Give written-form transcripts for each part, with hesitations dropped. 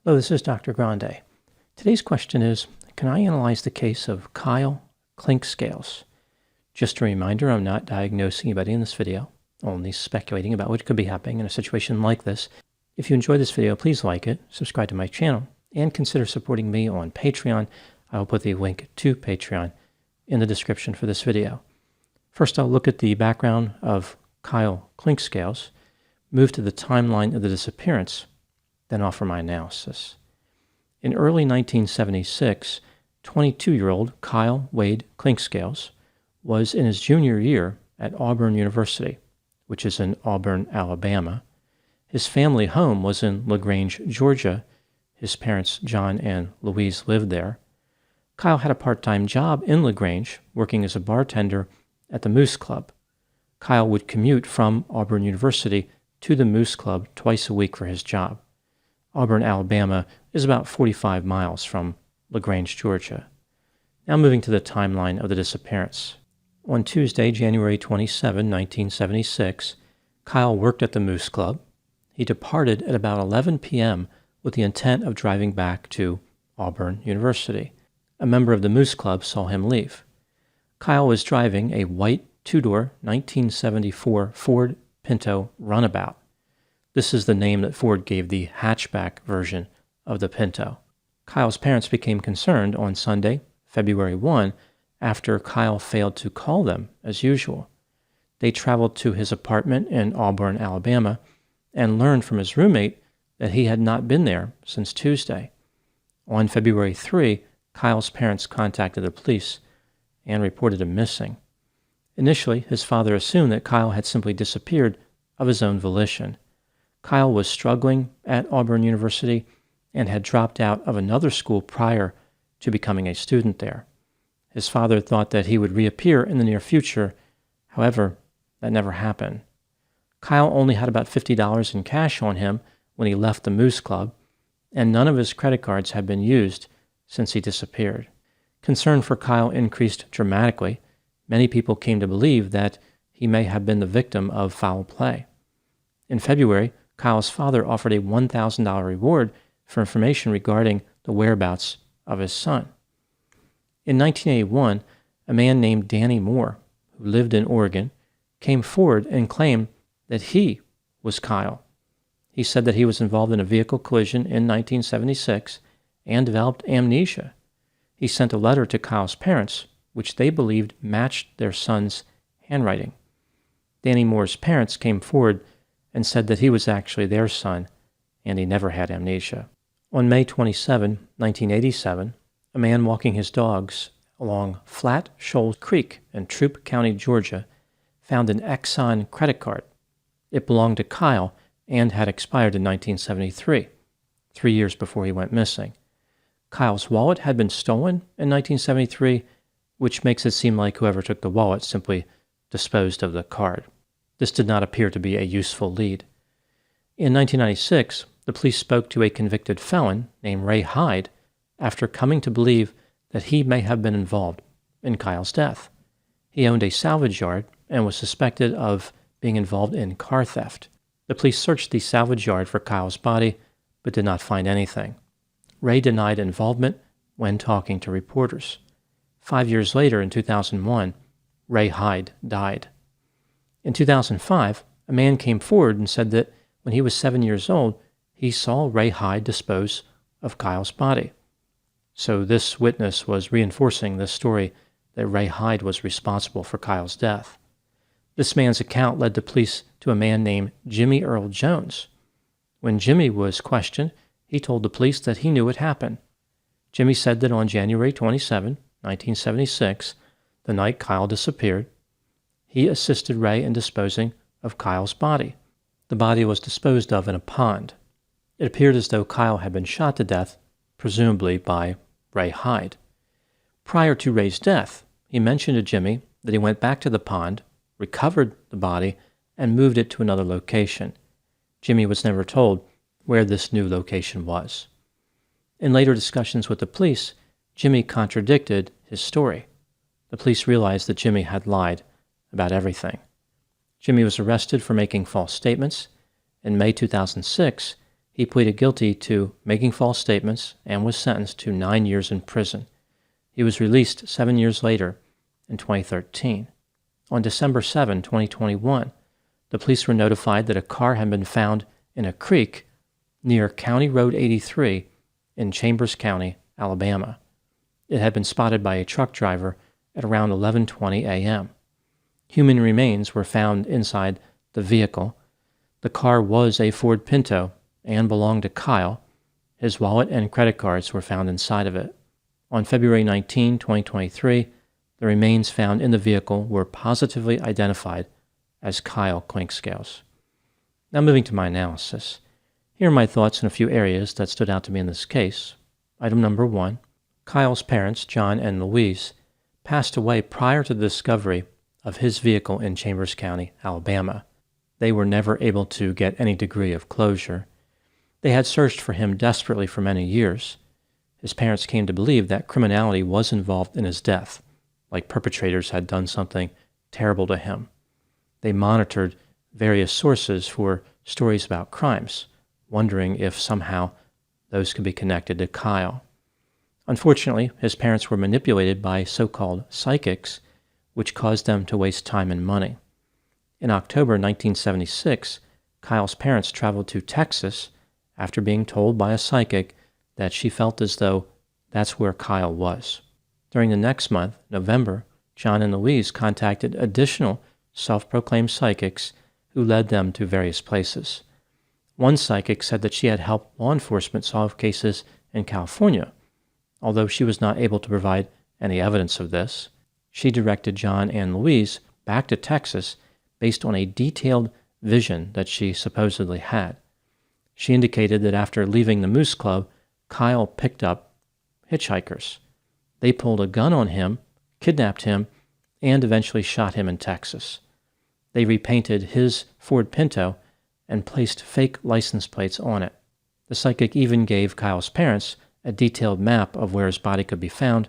Hello, this is Dr. Grande. Today's question is, can I analyze the case of Kyle Clinkscales? Just a reminder, I'm not diagnosing anybody in this video, only speculating about what could be happening in a situation like this. If you enjoyed this video, please like it, subscribe to my channel, and consider supporting me on Patreon. I will put the link to Patreon in the description for this video. First, I'll look at the background of Kyle Clinkscales, move to the timeline of the disappearance, then offer my analysis. In early 1976, 22-year-old Kyle Wade Clinkscales was in his junior year at Auburn University, which is in Auburn, Alabama. His family home was in LaGrange, Georgia. His parents, John and Louise, lived there. Kyle had a part-time job in LaGrange, working as a bartender at the Moose Club. Kyle would commute from Auburn University to the Moose Club twice a week for his job. Auburn, Alabama is about 45 miles from LaGrange, Georgia. Now moving to the timeline of the disappearance. On Tuesday, January 27, 1976, Kyle worked at the Moose Club. He departed at about 11 p.m. with the intent of driving back to Auburn University. A member of the Moose Club saw him leave. Kyle was driving a white two-door 1974 Ford Pinto Runabout. This is the name that Ford gave the hatchback version of the Pinto. Kyle's parents became concerned on Sunday, February 1, after Kyle failed to call them as usual. They traveled to his apartment in Auburn, Alabama, and learned from his roommate that he had not been there since Tuesday. On February 3, Kyle's parents contacted the police and reported him missing. Initially, his father assumed that Kyle had simply disappeared of his own volition. Kyle was struggling at Auburn University and had dropped out of another school prior to becoming a student there. His father thought that he would reappear in the near future. However, that never happened. Kyle only had about $50 in cash on him when he left the Moose Club, and none of his credit cards had been used since he disappeared. Concern for Kyle increased dramatically. Many people came to believe that he may have been the victim of foul play. In February, Kyle's father offered a $1,000 reward for information regarding the whereabouts of his son. In 1981, a man named Danny Moore, who lived in Oregon, came forward and claimed that he was Kyle. He said that he was involved in a vehicle collision in 1976 and developed amnesia. He sent a letter to Kyle's parents, which they believed matched their son's handwriting. Danny Moore's parents came forward and said that he was actually their son, and he never had amnesia. On May 27, 1987, a man walking his dogs along Flat Shoal Creek in Troup County, Georgia, found an Exxon credit card. It belonged to Kyle and had expired in 1973, 3 years before he went missing. Kyle's wallet had been stolen in 1973, which makes it seem like whoever took the wallet simply disposed of the card. This did not appear to be a useful lead. In 1996, the police spoke to a convicted felon named Ray Hyde after coming to believe that he may have been involved in Kyle's death. He owned a salvage yard and was suspected of being involved in car theft. The police searched the salvage yard for Kyle's body, but did not find anything. Ray denied involvement when talking to reporters. 5 years later, in 2001, Ray Hyde died. In 2005, a man came forward and said that when he was 7 years old, he saw Ray Hyde dispose of Kyle's body. So this witness was reinforcing the story that Ray Hyde was responsible for Kyle's death. This man's account led the police to a man named Jimmy Earl Jones. When Jimmy was questioned, he told the police that he knew what happened. Jimmy said that on January 27, 1976, the night Kyle disappeared, he assisted Ray in disposing of Kyle's body. The body was disposed of in a pond. It appeared as though Kyle had been shot to death, presumably by Ray Hyde. Prior to Ray's death, he mentioned to Jimmy that he went back to the pond, recovered the body, and moved it to another location. Jimmy was never told where this new location was. In later discussions with the police, Jimmy contradicted his story. The police realized that Jimmy had lied about everything. Jimmy was arrested for making false statements. In May 2006, He pleaded guilty to making false statements and was sentenced to 9 years in prison. He was released 7 years later in 2013. On December 7, 2021, the police were notified that a car had been found in a creek near County Road 83 in Chambers County, Alabama. It had been spotted by a truck driver at around 11:20 a.m. Human remains were found inside the vehicle. The car was a Ford Pinto and belonged to Kyle. His wallet and credit cards were found inside of it. On February 19, 2023, the remains found in the vehicle were positively identified as Kyle Clinkscales. Now moving to my analysis. Here are my thoughts in a few areas that stood out to me in this case. Item number 1. Kyle's parents, John and Louise, passed away prior to the discovery of his vehicle in Chambers County, Alabama. They were never able to get any degree of closure. They had searched for him desperately for many years. His parents came to believe that criminality was involved in his death, like perpetrators had done something terrible to him. They monitored various sources for stories about crimes, wondering if somehow those could be connected to Kyle. Unfortunately, his parents were manipulated by so-called psychics, which caused them to waste time and money. In October 1976, Kyle's parents traveled to Texas after being told by a psychic that she felt as though that's where Kyle was. During the next month, November, John and Louise contacted additional self-proclaimed psychics who led them to various places. One psychic said that she had helped law enforcement solve cases in California. Although she was not able to provide any evidence of this, she directed John and Louise back to Texas based on a detailed vision that she supposedly had. She indicated that after leaving the Moose Club, Kyle picked up hitchhikers. They pulled a gun on him, kidnapped him, and eventually shot him in Texas. They repainted his Ford Pinto and placed fake license plates on it. The psychic even gave Kyle's parents a detailed map of where his body could be found,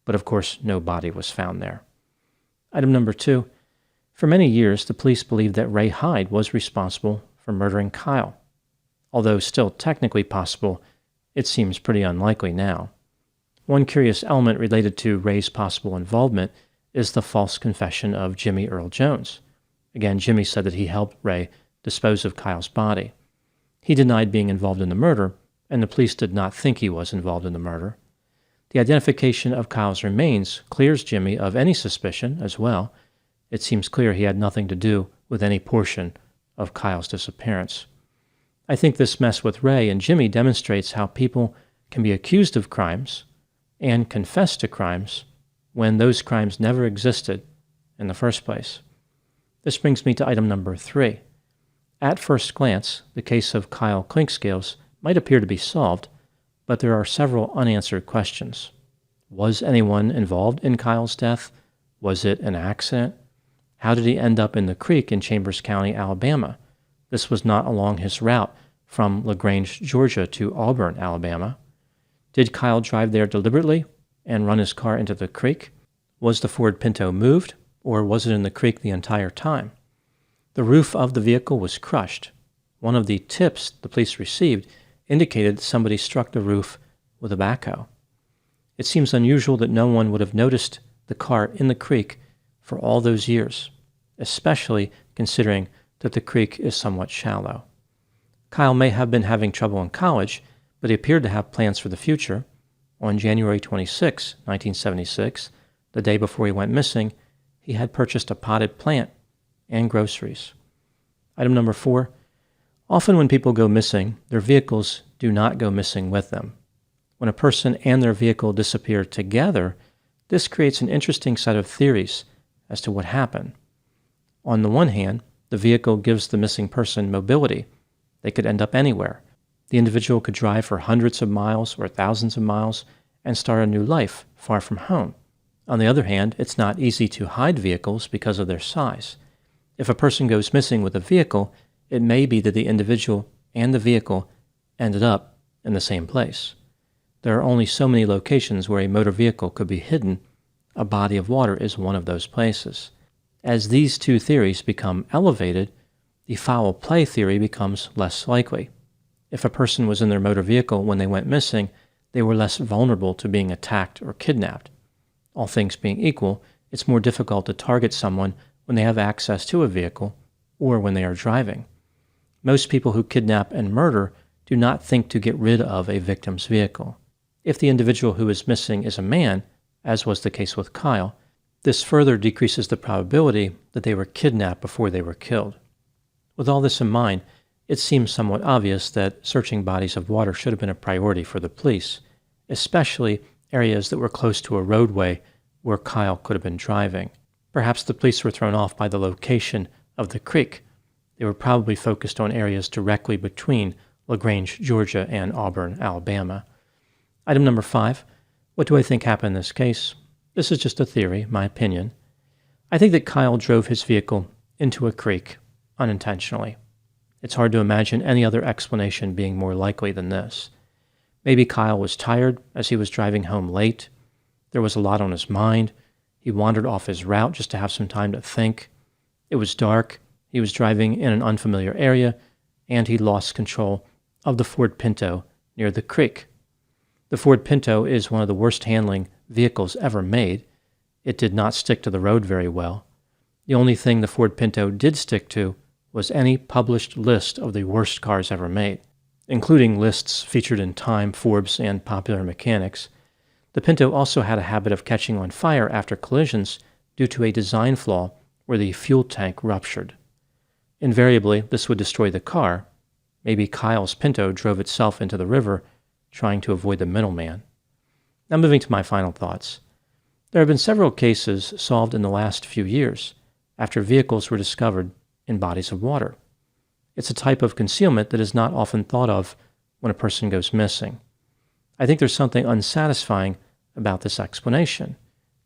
but of course no body was found there. Item number 2. For many years, the police believed that Ray Hyde was responsible for murdering Kyle. Although still technically possible, it seems pretty unlikely now. One curious element related to Ray's possible involvement is the false confession of Jimmy Earl Jones. Again, Jimmy said that he helped Ray dispose of Kyle's body. He denied being involved in the murder, and the police did not think he was involved in the murder. The identification of Kyle's remains clears Jimmy of any suspicion as well. It seems clear he had nothing to do with any portion of Kyle's disappearance. I think this mess with Ray and Jimmy demonstrates how people can be accused of crimes and confess to crimes when those crimes never existed in the first place. This brings me to item number 3. At first glance, the case of Kyle Clinkscales might appear to be solved, but there are several unanswered questions. Was anyone involved in Kyle's death? Was it an accident? How did he end up in the creek in Chambers County, Alabama? This was not along his route from LaGrange, Georgia to Auburn, Alabama. Did Kyle drive there deliberately and run his car into the creek? Was the Ford Pinto moved, or was it in the creek the entire time? The roof of the vehicle was crushed. One of the tips the police received indicated somebody struck the roof with a backhoe. It seems unusual that no one would have noticed the car in the creek for all those years, especially considering that the creek is somewhat shallow. Kyle may have been having trouble in college, but he appeared to have plans for the future. On January 26, 1976, the day before he went missing, he had purchased a potted plant and groceries. Item number 4. Often when people go missing, their vehicles do not go missing with them. When a person and their vehicle disappear together, this creates an interesting set of theories as to what happened. On the one hand, the vehicle gives the missing person mobility. They could end up anywhere. The individual could drive for hundreds of miles or thousands of miles and start a new life far from home. On the other hand, it's not easy to hide vehicles because of their size. If a person goes missing with a vehicle, it may be that the individual and the vehicle ended up in the same place. There are only so many locations where a motor vehicle could be hidden. A body of water is one of those places. As these two theories become elevated, the foul play theory becomes less likely. If a person was in their motor vehicle when they went missing, they were less vulnerable to being attacked or kidnapped. All things being equal, it's more difficult to target someone when they have access to a vehicle or when they are driving. Most people who kidnap and murder do not think to get rid of a victim's vehicle. If the individual who is missing is a man, as was the case with Kyle, this further decreases the probability that they were kidnapped before they were killed. With all this in mind, it seems somewhat obvious that searching bodies of water should have been a priority for the police, especially areas that were close to a roadway where Kyle could have been driving. Perhaps the police were thrown off by the location of the creek. They were probably focused on areas directly between LaGrange, Georgia, and Auburn, Alabama. Item number 5. What do I think happened in this case? This is just a theory, my opinion. I think that Kyle drove his vehicle into a creek unintentionally. It's hard to imagine any other explanation being more likely than this. Maybe Kyle was tired as he was driving home late. There was a lot on his mind. He wandered off his route just to have some time to think. It was dark. He was driving in an unfamiliar area, and he lost control of the Ford Pinto near the creek. The Ford Pinto is one of the worst handling vehicles ever made. It did not stick to the road very well. The only thing the Ford Pinto did stick to was any published list of the worst cars ever made, including lists featured in Time, Forbes, and Popular Mechanics. The Pinto also had a habit of catching on fire after collisions due to a design flaw where the fuel tank ruptured. Invariably, this would destroy the car. Maybe Kyle's Pinto drove itself into the river, trying to avoid the middleman. Now moving to my final thoughts. There have been several cases solved in the last few years after vehicles were discovered in bodies of water. It's a type of concealment that is not often thought of when a person goes missing. I think there's something unsatisfying about this explanation.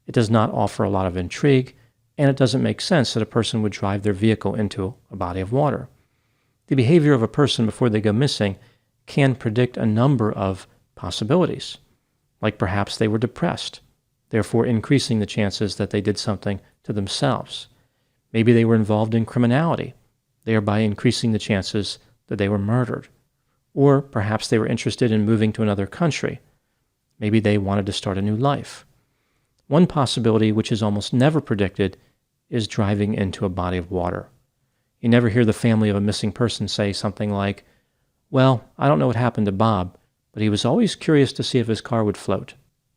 It does not offer a lot of intrigue, and it doesn't make sense that a person would drive their vehicle into a body of water. The behavior of a person before they go missing can predict a number of possibilities, like perhaps they were depressed, therefore increasing the chances that they did something to themselves. Maybe they were involved in criminality, thereby increasing the chances that they were murdered. Or perhaps they were interested in moving to another country. Maybe they wanted to start a new life. One possibility, which is almost never predicted, is driving into a body of water. You never hear the family of a missing person say something like, "Well, I don't know what happened to Bob, but he was always curious to see if his car would float."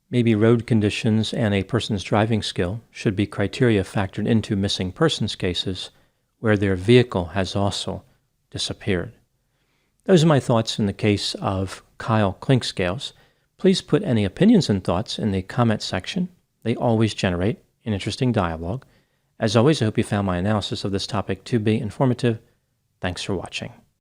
Maybe road conditions and a person's driving skill should be criteria factored into missing persons cases where their vehicle has also disappeared. Those are my thoughts in the case of Kyle Clinkscales. Please put any opinions and thoughts in the comment section. They always generate an interesting dialogue. As always, I hope you found my analysis of this topic to be informative. Thanks for watching.